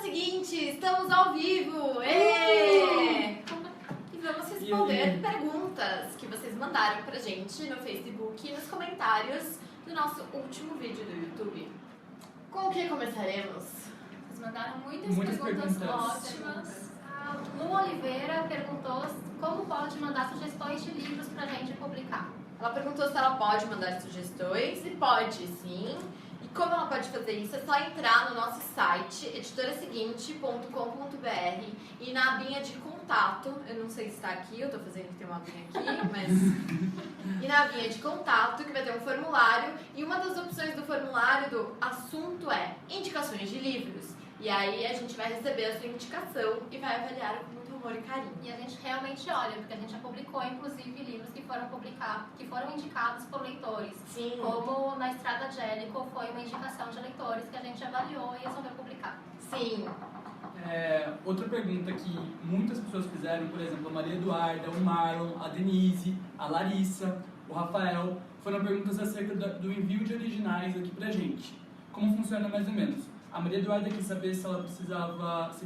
seguinte, estamos ao vivo! E vamos responder perguntas que vocês mandaram pra gente no Facebook e nos comentários do nosso último vídeo do YouTube. Com o que começaremos? Vocês mandaram muitas perguntas ótimas. A Lu Oliveira perguntou como pode mandar sugestões de livros pra gente publicar. Ela perguntou se ela pode mandar sugestões, e pode sim. E como ela pode fazer isso? É só entrar no nosso site, editoraseguinte.com.br, e na abinha de contato, eu não sei se está aqui, eu tô fazendo que tem uma abinha aqui, mas... E na abinha de contato, que vai ter um formulário, e uma das opções do formulário do assunto é indicações de livros. E aí a gente vai receber a sua indicação e vai avaliar com muito amor e carinho. E a gente realmente olha, porque a gente já publicou, inclusive, livros que foram indicados por leitores. Sim. Como Na Estrada de Jellicoe foi uma indicação de leitores que a gente avaliou e resolveu publicar. Sim. Outra pergunta que muitas pessoas fizeram, por exemplo, a Maria Eduarda, o Marlon, a Denise, a Larissa, o Rafael, foram perguntas acerca do envio de originais aqui pra gente. Como funciona mais ou menos? A Maria Eduarda quis saber se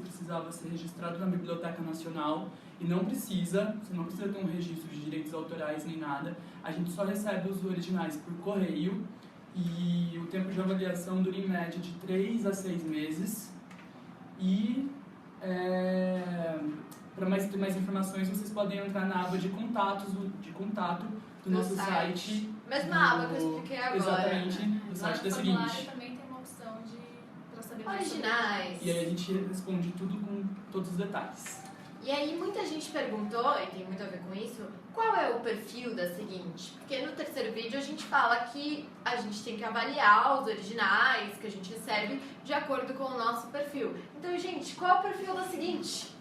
precisava ser registrado na Biblioteca Nacional, e não precisa, você não precisa ter um registro de direitos autorais nem nada. A gente só recebe os originais por correio, e o tempo de avaliação dura em média de 3 a 6 meses. E para ter mais informações, vocês podem entrar na aba de contato do nosso site. Mesma aba que eu expliquei agora. Exatamente, do site da seguinte. Também tem uma opção para saber Originais. E aí a gente responde tudo com todos os detalhes. E aí muita gente perguntou, e tem muito a ver com isso, qual é o perfil da seguinte? Porque no terceiro vídeo a gente fala que a gente tem que avaliar os originais que a gente recebe de acordo com o nosso perfil. Então, gente, qual é o perfil da seguinte?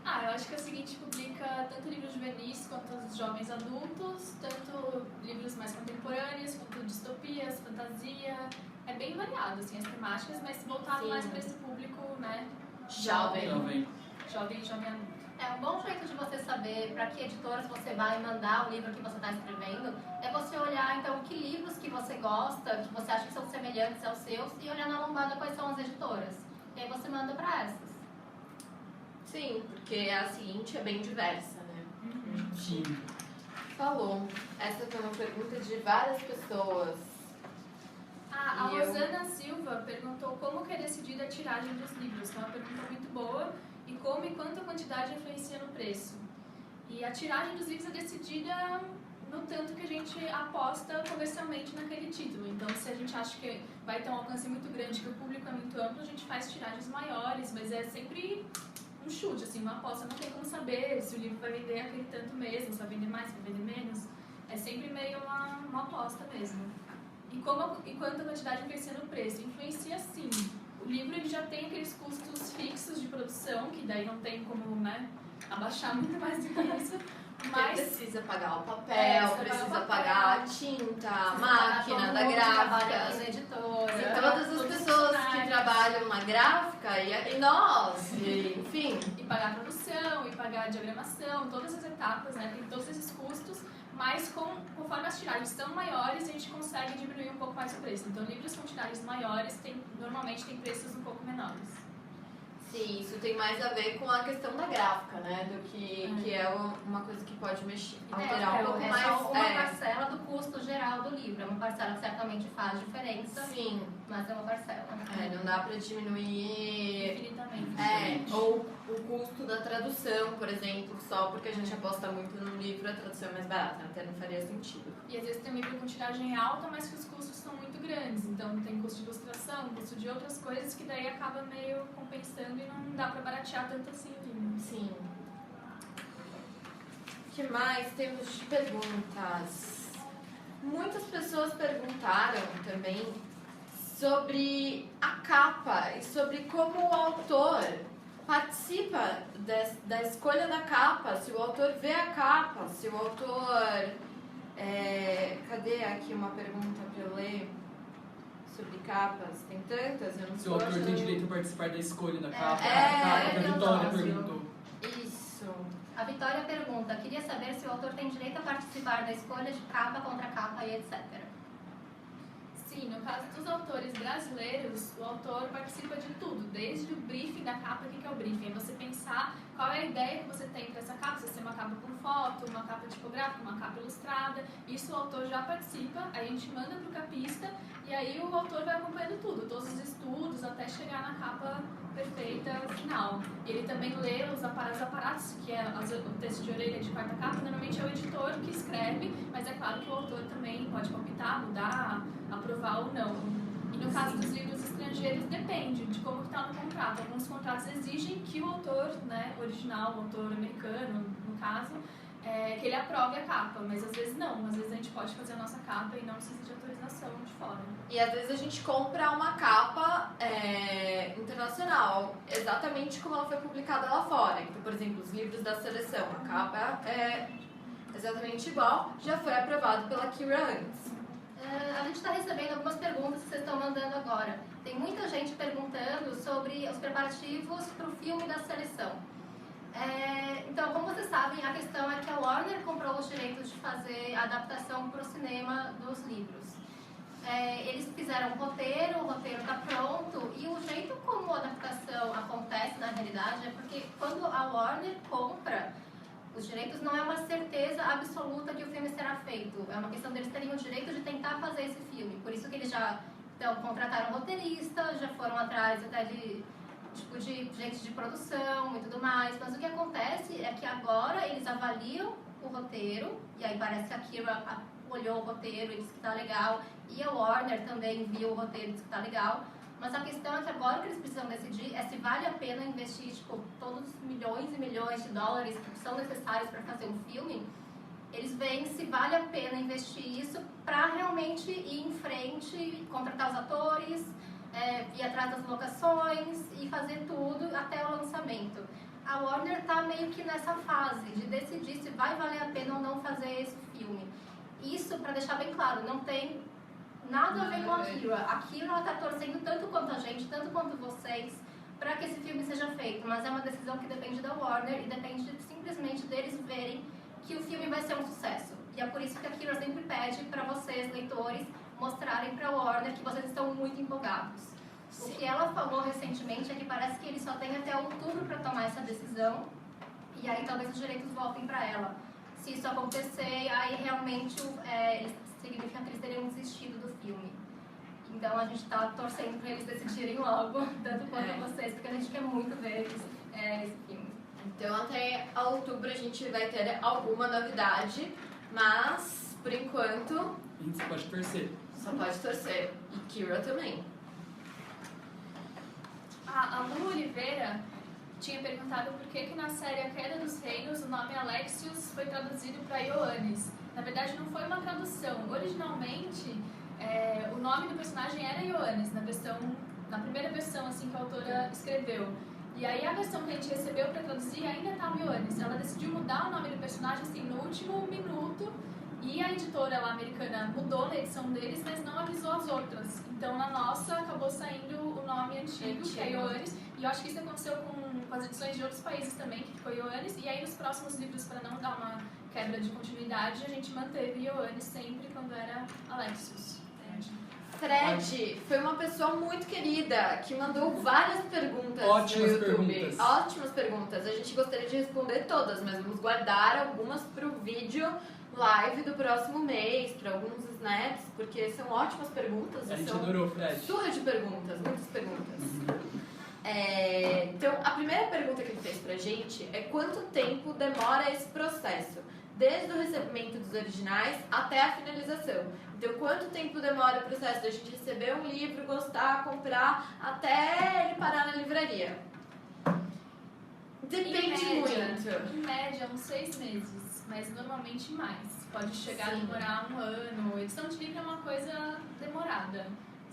Eu acho que a seguinte publica tanto livros juvenis quanto os jovens adultos, tanto livros mais contemporâneos, quanto distopias, fantasia. É bem variado, assim, as temáticas, mas voltado mais para esse público, né? Jovem adulto. Um bom jeito de você saber para que editoras você vai mandar o livro que você está escrevendo é você olhar, então, que livros que você gosta, que você acha que são semelhantes aos seus, e olhar na lombada quais são as editoras. E aí você manda para essas. Sim, porque a seguinte é bem diversa, né? Sim. Falou. Essa foi uma pergunta de várias pessoas. A Rosana Silva perguntou como que é decidida a tiragem dos livros, que é uma pergunta muito boa, e como e quanto a quantidade influencia no preço. E a tiragem dos livros é decidida no tanto que a gente aposta comercialmente naquele título. Então, se a gente acha que vai ter um alcance muito grande, que o público é muito amplo, a gente faz tiragens maiores, mas é sempre um chute, assim, uma aposta. Não tem como saber se o livro vai vender aquele tanto mesmo, se vai vender mais, se vai vender menos. É sempre meio uma aposta mesmo. E quanto a quantidade influencia no preço? Influencia sim. O livro ele já tem aqueles custos fixos de produção, que daí não tem como, né, abaixar muito mais do que isso. Mas precisa pagar o papel, precisa pagar a tinta, a máquina da gráfica. E todas as pessoas que trabalham na gráfica e nós, enfim. E pagar a produção, e pagar a diagramação, todas as etapas, né, tem todos esses custos. Mas conforme as tiragens são maiores, a gente consegue diminuir um pouco mais o preço. Então, livros com tiragens maiores normalmente têm preços um pouco menores. Sim, isso tem mais a ver com a questão da gráfica, né? Do que é uma coisa que pode alterar um pouco mais. É só uma parcela do custo geral do livro. É uma parcela que certamente faz diferença. Sim. Mas é uma parcela. Não dá pra diminuir infinitamente. Ou o custo da tradução, por exemplo, só porque a gente aposta muito no livro, a tradução é mais barata, até não faria sentido. E às vezes tem um livro com tiragem alta, mas que os custos são muito grandes. Então tem custo de ilustração, custo de outras coisas que daí acaba meio compensando e não dá pra baratear tanto assim o livro. Sim. O que mais temos de perguntas? Muitas pessoas perguntaram também sobre a capa e sobre como o autor participa da escolha da capa, se o autor vê a capa, se o autor... cadê aqui uma pergunta para eu ler sobre capas? Tem tantas, eu não sei. Se o autor tem direito a participar da escolha da capa, a Vitória perguntou. Isso. A Vitória pergunta, queria saber se o autor tem direito a participar da escolha de capa, contra capa e etc. Sim, no caso dos autores brasileiros, o autor participa de tudo, desde o briefing da capa. O que é o briefing? É você pensar qual é a ideia que você tem para essa capa, se você tem uma capa com foto, uma capa tipográfica, uma capa ilustrada. Isso o autor já participa, aí a gente manda para o capista e aí o autor vai acompanhando tudo, todos os estudos, até chegar na capa perfeita final. Ele também lê os aparatos, que é o texto de orelha de quarta capa. Normalmente é o editor que escreve, mas é claro que o autor também pode palpitar, mudar, aprovar ou não. E no caso dos livros estrangeiros, depende de como está no contrato. Alguns contratos exigem que o autor, né, original, o autor americano, no caso, que ele aprove a capa, mas às vezes não. Às vezes a gente pode fazer a nossa capa e não precisa de autorização de fora. E às vezes a gente compra uma capa internacional, exatamente como ela foi publicada lá fora. Então, por exemplo, os livros da seleção, a capa é exatamente igual, já foi aprovado pela Kira antes. A gente está recebendo algumas perguntas que vocês estão mandando agora. Tem muita gente perguntando sobre os preparativos para o filme da seleção. Então, como vocês sabem, a questão é que a Warner comprou os direitos de fazer a adaptação para o cinema dos livros. Eles fizeram o roteiro está pronto, e o jeito como a adaptação acontece na realidade é porque quando a Warner compra os direitos, não é uma certeza absoluta que o filme será feito. É uma questão deles terem o direito de tentar fazer esse filme. Por isso que eles já contrataram roteirista, já foram atrás até de gente de produção e tudo mais. Mas o que acontece é que agora eles avaliam o roteiro, e aí parece que a Kira olhou o roteiro e disse que tá legal, e a Warner também viu o roteiro e disse que tá legal. Mas a questão é que agora o que eles precisam decidir é se vale a pena investir todos os milhões e milhões de dólares que são necessários para fazer um filme. Eles veem se vale a pena investir isso para realmente ir em frente, contratar os atores, ir atrás das locações e fazer tudo até o lançamento. A Warner está meio que nessa fase de decidir se vai valer a pena ou não fazer esse filme. Isso, para deixar bem claro, não tem nada a ver com a Kira. A Kira está torcendo tanto quanto a gente, tanto quanto vocês, para que esse filme seja feito. Mas é uma decisão que depende da Warner e depende simplesmente deles verem que o filme vai ser um sucesso. E é por isso que a Kira sempre pede para vocês, leitores, mostrarem para a Warner que vocês estão muito empolgados. Sim. O que ela falou recentemente é que parece que eles só têm até outubro para tomar essa decisão, e aí talvez os direitos voltem para ela. Se isso acontecer, aí realmente significa que eles teriam desistido do filme. Então a gente está torcendo para eles decidirem logo, tanto quanto vocês, porque a gente quer muito ver esse filme. Então até outubro a gente vai ter alguma novidade, mas por enquanto a gente só pode torcer. Só pode torcer. E Kira também. A Lu Oliveira tinha perguntado por que na série A Queda dos Reinos o nome Alexios foi traduzido para Ioannis. Na verdade, não foi uma tradução. Originalmente, o nome do personagem era Ioannis, na primeira versão assim, que a autora escreveu. E aí a versão que a gente recebeu para traduzir ainda estava Ioannis. Ela decidiu mudar o nome do personagem assim, no último minuto, e a editora lá americana mudou na edição deles, mas não avisou as outras. Então, na nossa, acabou saindo o nome antigo, que é Ioannis. E eu acho que isso aconteceu com as edições de outros países também, que ficou Ioannis. E aí, nos próximos livros, para não dar uma quebra de continuidade, a gente manteve Ioannis sempre quando era Alexios. Fred foi uma pessoa muito querida, que mandou várias perguntas Ótimas no YouTube. perguntas. Ótimas perguntas. A gente gostaria de responder todas, mas vamos guardar algumas para o vídeo live do próximo mês, para alguns snaps, porque são ótimas perguntas. A gente são adorou, Fred. Surra de perguntas, muitas perguntas. Então, a primeira pergunta que ele fez pra gente é quanto tempo demora esse processo, desde o recebimento dos originais até a finalização. Então, quanto tempo demora o processo da gente receber um livro, gostar, comprar, até ele parar na livraria? Depende muito. Em média, uns 6 meses, mas normalmente mais. Pode chegar a demorar 1 ano. Edição de livro é uma coisa demorada.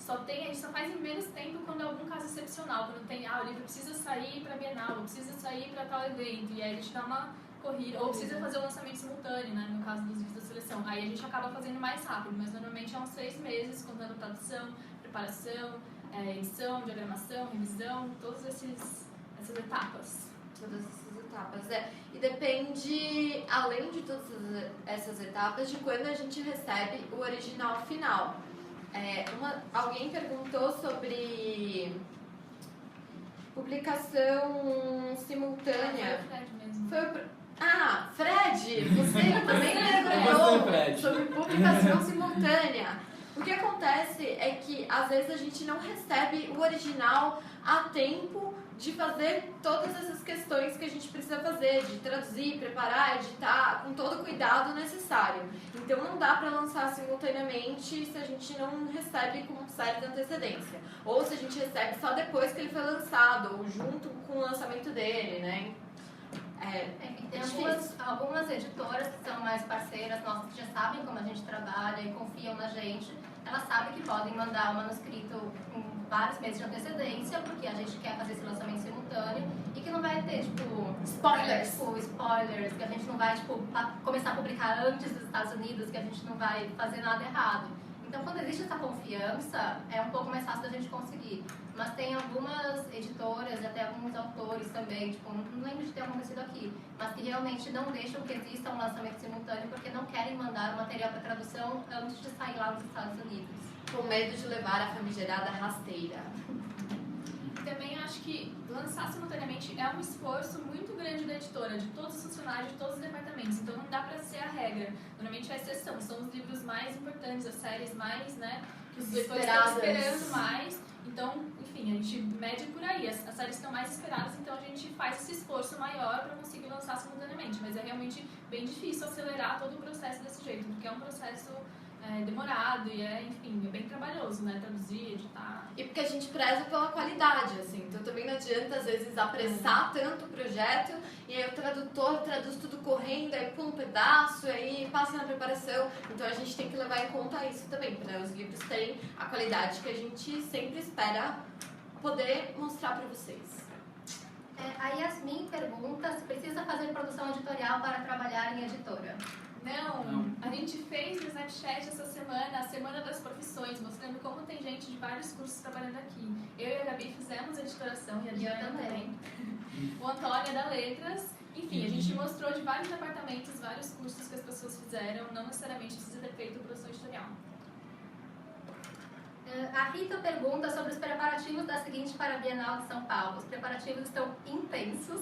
A gente só faz em menos tempo quando é algum caso excepcional. Quando tem, o livro precisa sair para a Bienal, ou precisa sair para tal evento, e aí a gente dá uma corrida, ou precisa fazer o lançamento simultâneo, né, no caso dos livros da seleção. Aí a gente acaba fazendo mais rápido, mas normalmente é uns 6 meses, contando tradução, preparação, edição, diagramação, revisão, todas essas etapas. Todas essas etapas, E depende, além de todas essas etapas, de quando a gente recebe o original final. Alguém perguntou sobre publicação simultânea. Foi o Fred mesmo. Fred, você também perguntou Fred. sobre publicação simultânea. O que acontece é que às vezes a gente não recebe o original a tempo de fazer todas essas questões que a gente precisa fazer, de traduzir, preparar, editar, com todo o cuidado necessário. Então não dá para lançar simultaneamente se a gente não recebe com certa antecedência. Ou se a gente recebe só depois que ele foi lançado, ou junto com o lançamento dele, né? Tem algumas editoras que são mais parceiras nossas, que já sabem como a gente trabalha e confiam na gente. Elas sabem que podem mandar o manuscrito com vários meses de antecedência, porque a gente quer fazer esse lançamento simultâneo e que não vai ter, spoilers, que a gente não vai, começar a publicar antes dos Estados Unidos, que a gente não vai fazer nada errado. Então, quando existe essa confiança, é um pouco mais fácil da gente conseguir. Mas tem algumas editoras e até alguns autores também, não lembro de ter acontecido aqui, mas que realmente não deixam que exista um lançamento simultâneo porque não querem mandar o material para tradução antes de sair lá nos Estados Unidos. Com medo de levar a famigerada rasteira. Também acho que lançar simultaneamente é um esforço muito grande da editora, de todos os funcionários, de todos os departamentos. Então não dá pra ser a regra. Normalmente é a exceção. São os livros mais importantes, as séries mais, que os leitores estão esperando mais. Então, enfim, a gente mede por aí. As séries estão mais esperadas, então a gente faz esse esforço maior para conseguir lançar simultaneamente. Mas é realmente bem difícil acelerar todo o processo desse jeito, porque é um processo demorado e é bem trabalhoso, né? Traduzir, editar. E porque a gente preza pela qualidade, assim. Então também não adianta, às vezes, apressar tanto o projeto e aí o tradutor traduz tudo correndo, aí pula um pedaço, aí passa na preparação. Então a gente tem que levar em conta isso também, para os livros terem a qualidade que a gente sempre espera poder mostrar para vocês. A Yasmin pergunta se precisa fazer produção editorial para trabalhar em editora. Não, a gente fez no Snapchat essa semana, a Semana das Profissões, mostrando como tem gente de vários cursos trabalhando aqui. Eu e a Gabi fizemos editoração e a Diana também. O Antônio é da Letras. Enfim, a gente mostrou de vários departamentos, vários cursos que as pessoas fizeram, não necessariamente precisa ter feito produção editorial. A Rita pergunta sobre os preparativos da seguinte para a Bienal de São Paulo. Os preparativos estão intensos.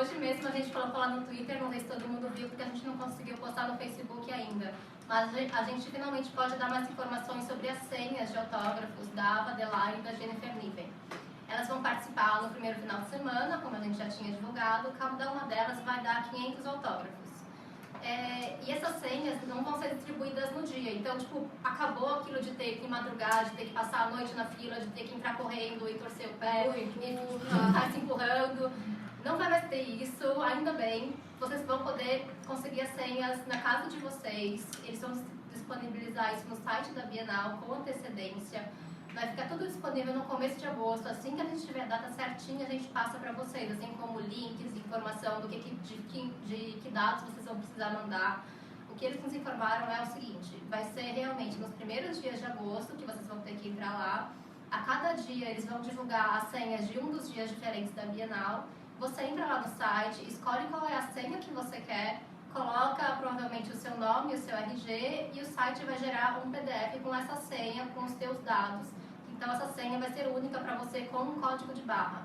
Hoje mesmo a gente colocou lá no Twitter, não sei se todo mundo viu, porque a gente não conseguiu postar no Facebook ainda. Mas a gente finalmente pode dar mais informações sobre as senhas de autógrafos da Ava Adelaide e da Jennifer Niven. Elas vão participar no primeiro final de semana, como a gente já tinha divulgado. Cada uma delas vai dar 500 autógrafos. E essas senhas não vão ser distribuídas no dia. Então, acabou aquilo de ter que madrugar, de ter que passar a noite na fila, de ter que entrar correndo e torcer o pé, e ficar se empurrando. Não vai mais ter isso, ainda bem. Vocês vão poder conseguir as senhas na casa de vocês. Eles vão disponibilizar isso no site da Bienal com antecedência. Vai ficar tudo disponível no começo de agosto. Assim que a gente tiver a data certinha, a gente passa para vocês, assim como links, informação de que dados vocês vão precisar mandar. O que eles nos informaram é o seguinte: vai ser realmente nos primeiros dias de agosto que vocês vão ter que entrar lá. A cada dia eles vão divulgar as senhas de um dos dias diferentes da Bienal. Você entra lá no site, escolhe qual é a senha que você quer, coloca provavelmente o seu nome e o seu RG e o site vai gerar um PDF com essa senha, com os seus dados. Então essa senha vai ser única para você com um código de barra.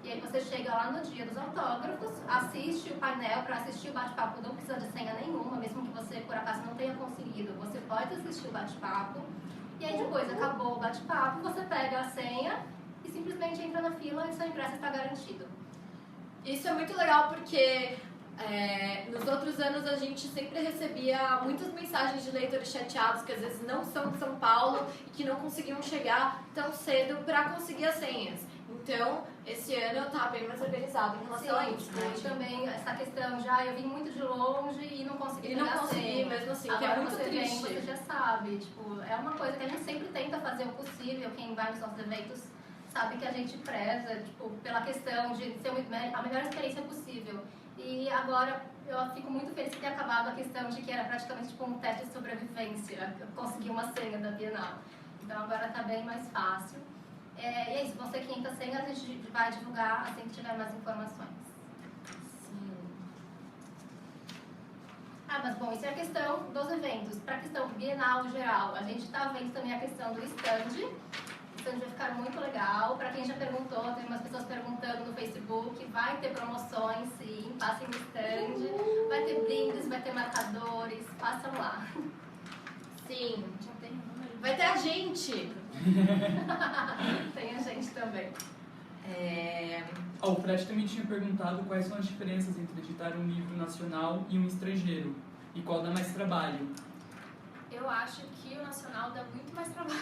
E aí você chega lá no dia dos autógrafos, assiste o painel. Para assistir o bate-papo não precisa de senha nenhuma, mesmo que você por acaso não tenha conseguido, você pode assistir o bate-papo. E aí depois acabou o bate-papo, você pega a senha e simplesmente entra na fila e seu ingresso está garantido. Isso é muito legal porque nos outros anos a gente sempre recebia muitas mensagens de leitores chateados que às vezes não são de São Paulo e que não conseguiam chegar tão cedo para conseguir as senhas. Então, esse ano eu estava bem mais organizado em relação a isso. E também essa questão eu vim muito de longe e não consegui pegar a senha. Mesmo assim, agora que é muito você triste. Você já sabe, é uma coisa que a gente sempre tenta fazer o possível. Quem vai nos nossos eventos sabe que a gente preza, pela questão de ser a melhor experiência possível. E agora eu fico muito feliz de ter acabado a questão de que era praticamente um teste de sobrevivência. Eu consegui uma senha da Bienal. Então agora está bem mais fácil. E é isso, vão ser 500 senhas, a gente vai divulgar assim que tiver mais informações. Sim. Mas bom, isso é a questão dos eventos. Para a questão bienal geral, a gente está vendo também a questão do stand. O stand vai ficar muito legal. Para quem já perguntou, tem umas pessoas perguntando no Facebook, vai ter promoções, sim, passem no stand. Vai ter brindes, vai ter marcadores, passam lá. Sim. Já tem o número. Vai ter a gente. Tem a gente também. O Fred também tinha perguntado quais são as diferenças entre editar um livro nacional e um estrangeiro e qual dá mais trabalho. Eu acho que o nacional dá muito mais trabalho.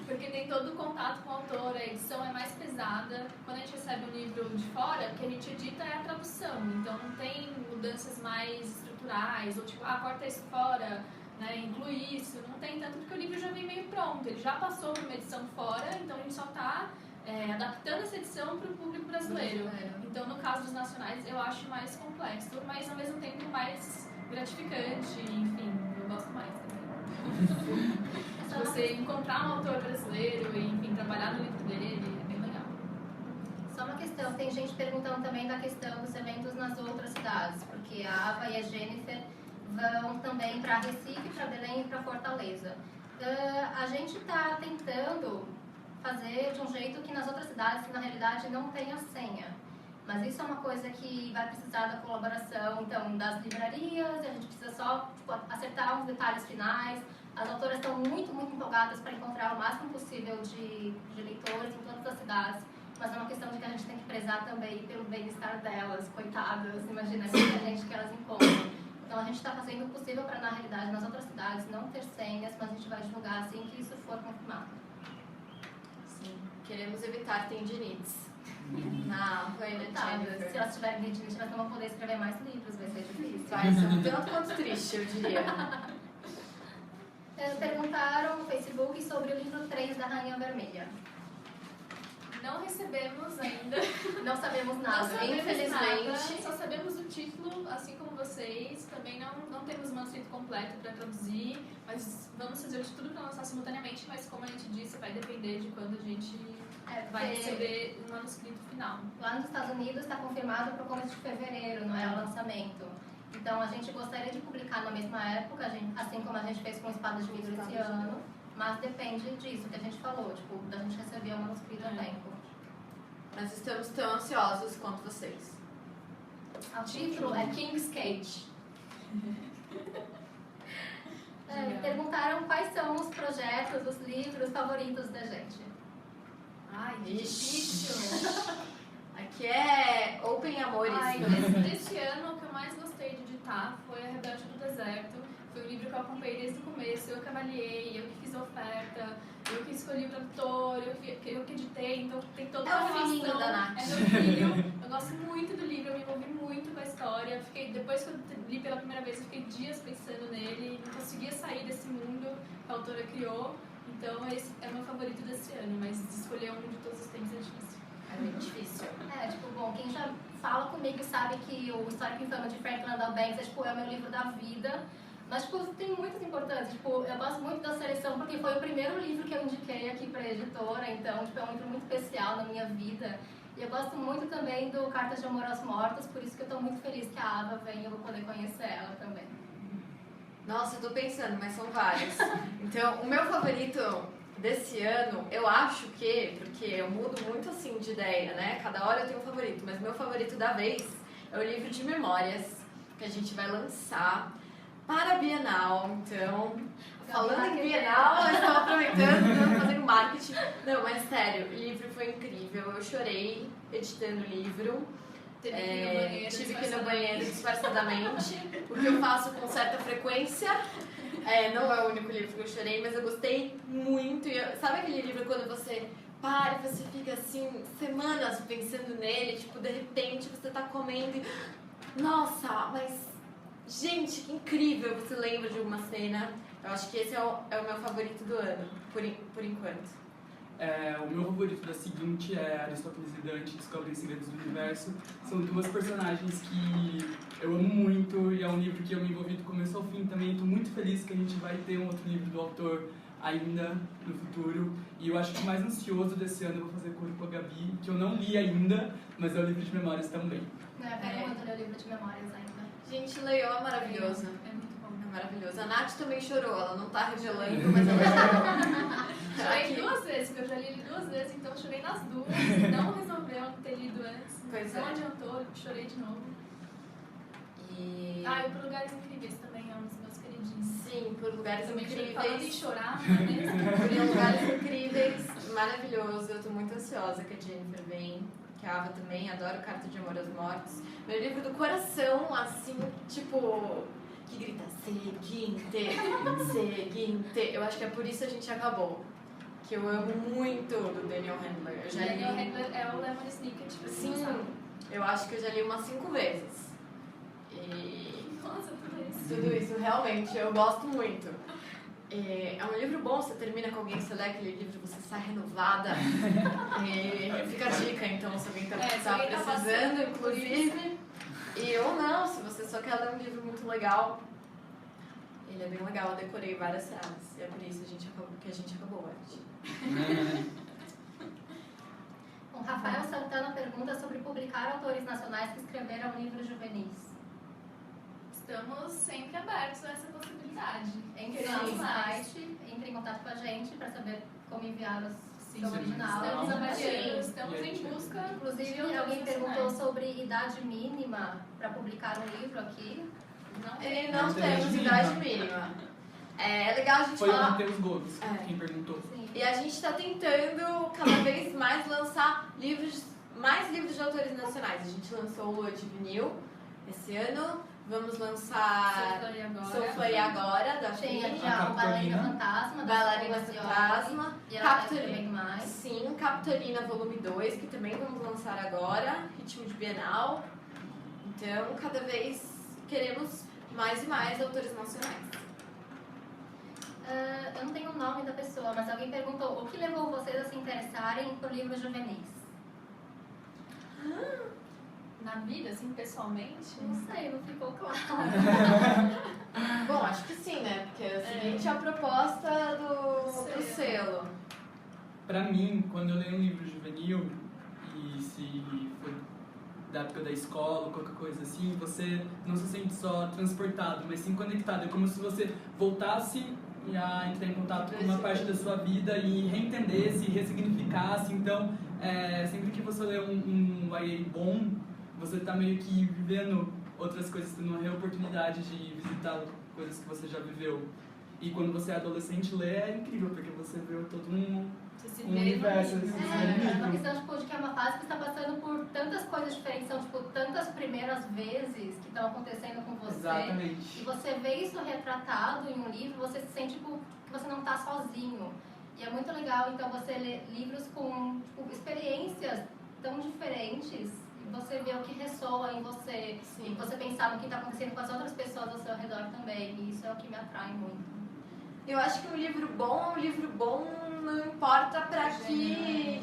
Porque tem todo o contato com o autor, a edição é mais pesada. Quando a gente recebe um livro de fora, o que a gente edita é a tradução. Então não tem mudanças mais estruturais, ou tipo, corta isso fora, né, inclui isso. Não tem tanto, porque o livro já vem meio pronto. Ele já passou por uma edição fora, então a gente só está adaptando essa edição para o público brasileiro. Então, no caso dos nacionais, eu acho mais complexo, mas ao mesmo tempo mais gratificante, enfim, eu gosto mais também. Você encontrar um autor brasileiro e, enfim, trabalhar no livro dele é bem legal. Só uma questão, tem gente perguntando também da questão dos eventos nas outras cidades, porque a Ava e a Jennifer vão também para Recife, para Belém e para Fortaleza. A gente está tentando fazer de um jeito que nas outras cidades, na realidade, não tenha senha. Mas isso é uma coisa que vai precisar da colaboração, então, das livrarias, a gente precisa só acertar uns detalhes finais. As autoras estão muito, muito empolgadas para encontrar o máximo possível de leitores em todas as cidades, mas é uma questão de que a gente tem que prezar também pelo bem-estar delas, coitadas, imagina muita gente que elas encontram. Então a gente está fazendo o possível para, na realidade, nas outras cidades não ter senhas, mas a gente vai divulgar assim que isso for confirmado. Queremos evitar tendinites. Não, foi Coitadas, se elas tiverem tendinite, elas não vão poder escrever mais livros, vai ser difícil. Vai ser um tanto quanto triste, eu diria. Perguntaram no Facebook sobre o livro 3 da Rainha Vermelha. Não recebemos ainda. Não sabemos nada, Não sabemos infelizmente. nada, só sabemos o título, assim como vocês. Também não temos o manuscrito completo para traduzir, mas vamos fazer de tudo para lançar simultaneamente. Mas como a gente disse, vai depender de quando a gente vai receber o manuscrito final. Lá nos Estados Unidos está confirmado para o começo de fevereiro, não é o lançamento. Então a gente gostaria de publicar na mesma época, assim como a gente fez com Espada de Vidro esse ano, mas depende disso que a gente falou, tipo, da gente receber o manuscrito a tempo. Mas estamos tão ansiosos quanto vocês. O título é King's Cage. Perguntaram quais são os projetos, os livros favoritos da gente. Ai, que difícil! Aqui é Open Amores. Desse ano, o que eu mais gostei de editar foi A Rebelde do Deserto. Foi um livro que eu acompanhei desde o começo, eu que avaliei, eu que fiz a oferta, eu que escolhi o tradutor, eu que editei, então tem toda uma relação. É o filhinho da Nath. É meu filho, eu gosto muito do livro, eu me envolvi muito com a história. Depois que eu li pela primeira vez, eu fiquei dias pensando nele, não conseguia sair desse mundo que a autora criou. Então esse é o meu favorito desse ano, mas escolher um de todos os tempos é difícil. É bem difícil. Bom, quem já fala comigo sabe que o Histórico Infame de Frank Landau Banks é o meu livro da vida. Mas, tem muitas importâncias. Eu gosto muito da seleção porque foi o primeiro livro que eu indiquei aqui para a editora. Então, é um livro muito especial na minha vida. E eu gosto muito também do Cartas de Amor aos Mortos, por isso que eu estou muito feliz que a Ava venha e eu vou poder conhecer ela também. Nossa, eu tô pensando, mas são vários. Então, o meu favorito desse ano, eu acho que, porque eu mudo muito assim de ideia, né? Cada hora eu tenho um favorito, mas o meu favorito da vez é o livro de memórias que a gente vai lançar para a Bienal. Então, falando em Bienal, eu estou aproveitando, fazendo marketing. Não, mas sério, o livro foi incrível. Eu chorei editando o livro. Tive que ir no banheiro disfarçadamente, porque eu faço com certa frequência. Não é o único livro que eu chorei, mas eu gostei muito. Sabe aquele livro quando você para e você fica assim, semanas pensando nele, tipo, de repente você tá comendo e... Nossa, mas... Gente, que incrível! Você lembra de uma cena? Eu acho que esse é o meu favorito do ano, por enquanto. O meu favorito da seguinte é Aristóteles e Dante Descobrem Segredos do Universo. São duas personagens que eu amo muito e é um livro que eu me envolvi do começo ao fim também. Estou muito feliz que a gente vai ter um outro livro do autor ainda no futuro. E eu acho que o mais ansioso desse ano eu vou fazer com a Gabi, que eu não li ainda, mas é o livro de memórias também. Eu quero muito ler o livro de memórias ainda. Gente, Leão é maravilhoso. É muito bom. É maravilhoso. A Nath também chorou, ela não tá revelando, mas ela chorou. Chorei Aqui. 2 vezes, porque eu já li ele 2 vezes, então eu chorei nas duas. Não resolveu ter lido antes. Pois não é. adiantou, chorei de novo. E... Ah, e Por Lugares Incríveis também é um dos meus queridinhos. Sim, Por Lugares Também falando em Incríveis. chorar, não é mesmo? Por Lugares Incríveis, maravilhoso. Eu tô muito ansiosa que a Jennifer vem. Que a Ava também, adoro Carta de Amor aos Mortos. Meu livro do coração, assim, tipo... Que grita, seguinte, seguinte. Eu acho que é por isso a gente acabou. Que eu amo muito do Daniel Handler. Eu já li... Daniel Handler é o Lemon Snicket, tipo assim, Sim, sabe? eu acho que eu já li umas 5 vezes. E Nossa, tudo isso. tudo isso, realmente, eu gosto muito. É um livro bom, você termina com alguém, você lê aquele livro, você sai renovada. E fica a dica, então, se alguém está se alguém tá precisando, passando por inclusive. E ou não, se você só quer ler um livro muito legal. Ele é bem legal, eu decorei várias frases. E é por isso que a gente acabou hoje. O Rafael Santana pergunta sobre publicar autores nacionais que escreveram livros juvenis. Estamos sempre abertos a essa possibilidade. Entre Queremos no mais. site, entre em contato com a gente para saber como enviar Sim, seu sim. original. Estamos avaliando, Sim. estamos em busca. Inclusive, de autores alguém perguntou nacionais. sobre idade mínima para publicar um livro aqui. Não E Não não tem temos idade idade mínima. É legal a gente Foi o falar. Matheus Gomes É. quem perguntou. Sim. E a gente está tentando cada vez mais lançar mais livros de autores nacionais. A gente lançou o Lua de Vinil esse ano. Vamos lançar Sofla e Agora. Sofla e Agora, da Tem Fim. aqui a Bailarina Capitolina. Fantasma, da Bailarina Sophia Fantasma. E ela tá Capitolina. escrevendo mais. Sim, Capitolina Volume 2, que também vamos lançar agora. Ritmo de Bienal. Então, cada vez queremos mais e mais autores nacionais. Eu não tenho o nome da pessoa, mas alguém perguntou o que levou vocês a se interessarem por livros juvenis? Na vida, assim, pessoalmente. Não sei, não ficou claro. Bom, acho que sim, né? Porque é o seguinte é a proposta do selo. Pra mim, quando eu leio um livro juvenil, e se for da época da escola, qualquer coisa assim, você não se sente só transportado, mas sim conectado. É como se você voltasse a entrar em contato com uma parte da sua vida e reentendesse, ressignificasse. Então, sempre que você lê um YA bom, você tá meio que vivendo outras coisas, tendo uma reoportunidade de visitar coisas que você já viveu. E quando você é adolescente, ler é incrível, porque você vê todo Você se um vê universo. no livro. É uma questão tipo, de que é uma fase que está passando por tantas coisas diferentes, são tipo, tantas primeiras vezes que estão acontecendo com você. Exatamente. E você vê isso retratado em um livro, você se sente tipo, que você não está sozinho. E é muito legal, então, você ler livros com tipo, experiências tão diferentes e você vê o que ressoa em você. Sim. E você pensar no que está acontecendo com as outras pessoas ao seu redor também. E isso é o que me atrai muito. Eu acho que um livro bom não importa pra que...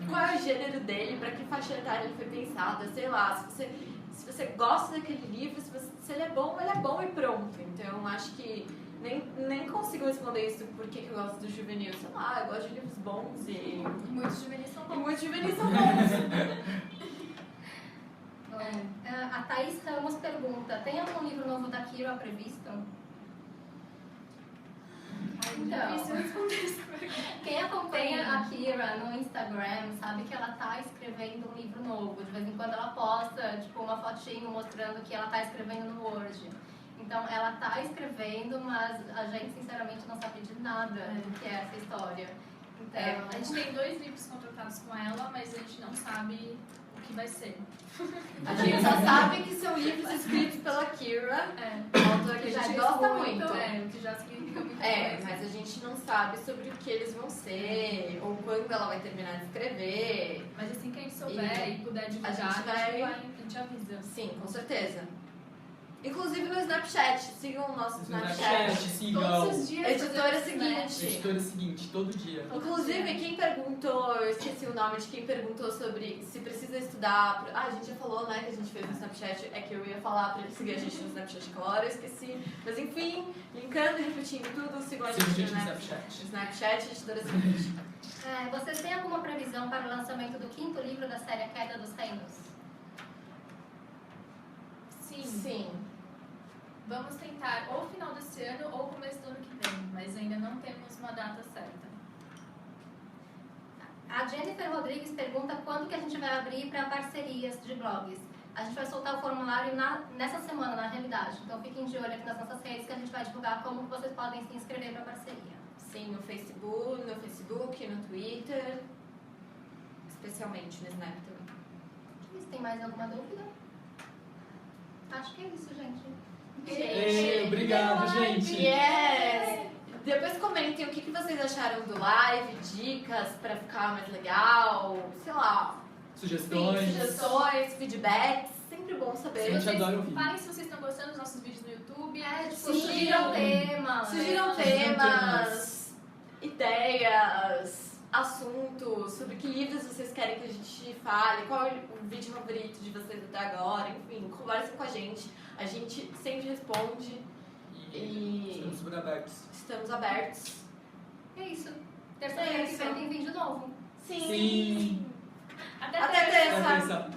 Qual é o gênero dele, pra que faixa etária ele foi pensado, sei lá. Se você gosta daquele livro, se ele é bom e pronto. Então, acho que nem consigo responder isso porque que eu gosto do juvenil. Sei lá, eu gosto de livros bons e Muitos juvenis são bons. muitos juvenis são bons. A Thaís Ramos pergunta, tem algum livro novo da Kira previsto? Então, Difícil responder essa pergunta. quem acompanha a Kira no Instagram sabe que ela tá escrevendo um livro novo. De vez em quando ela posta tipo, uma fotinho mostrando que ela tá escrevendo no Word. Então ela tá escrevendo, mas a gente sinceramente não sabe de nada do que é essa história. Então, A gente tem 2 livros contratados com ela, mas a gente não sabe o que vai ser. A gente só sabe que são livros escritos pela Kira, uma autora que a gente gosta muito. O que já significa muito coisa. Mas a gente não sabe sobre o que eles vão ser, ou quando ela vai terminar de escrever. Mas assim que a gente souber e puder divulgar, a gente avisa. Sim, com certeza. Inclusive no Snapchat, sigam o nosso Snapchat, sigam. Todos os dias Editora fazemos seguinte. Editora seguinte, todo dia. Inclusive, quem perguntou, eu esqueci o nome de quem perguntou sobre se precisa estudar. A gente já falou, né, que a gente fez no Snapchat, é que eu ia falar pra ele seguir a gente no Snapchat aquela hora, eu esqueci. Mas enfim, linkando e repetindo tudo, sigam a gente no Snapchat. Snapchat, Editora seguinte. vocês têm alguma previsão para o lançamento do 5º livro da série A Queda dos Reinos? Sim. Sim. Vamos tentar ou final desse ano ou começo do ano que vem, mas ainda não temos uma data certa. A Jennifer Rodrigues pergunta quando que a gente vai abrir para parcerias de blogs. A gente vai soltar o formulário nessa semana, na realidade. Então fiquem de olho aqui nas nossas redes que a gente vai divulgar como vocês podem se inscrever para parceria. Sim, no Facebook, no Twitter, especialmente no Snap também. Tem mais alguma dúvida? Acho que é isso, gente. Ei, obrigado, gente. Yes! Depois comentem o que vocês acharam do live, dicas pra ficar mais legal, sei lá. Sugestões. Sugestões, feedbacks, sempre bom saber. A gente adora ouvir. Falem se vocês estão gostando dos nossos vídeos no YouTube. Sugiram temas. Sugiram temas, ideias, assuntos, sobre que livros vocês querem que a gente fale, qual é o vídeo favorito de vocês até agora, enfim, conversem com a gente. A gente sempre responde e Estamos super abertos. estamos abertos. É isso. Terça-feira que vem tem vídeo novo. Sim. Sim. Até Até terça. Até terça.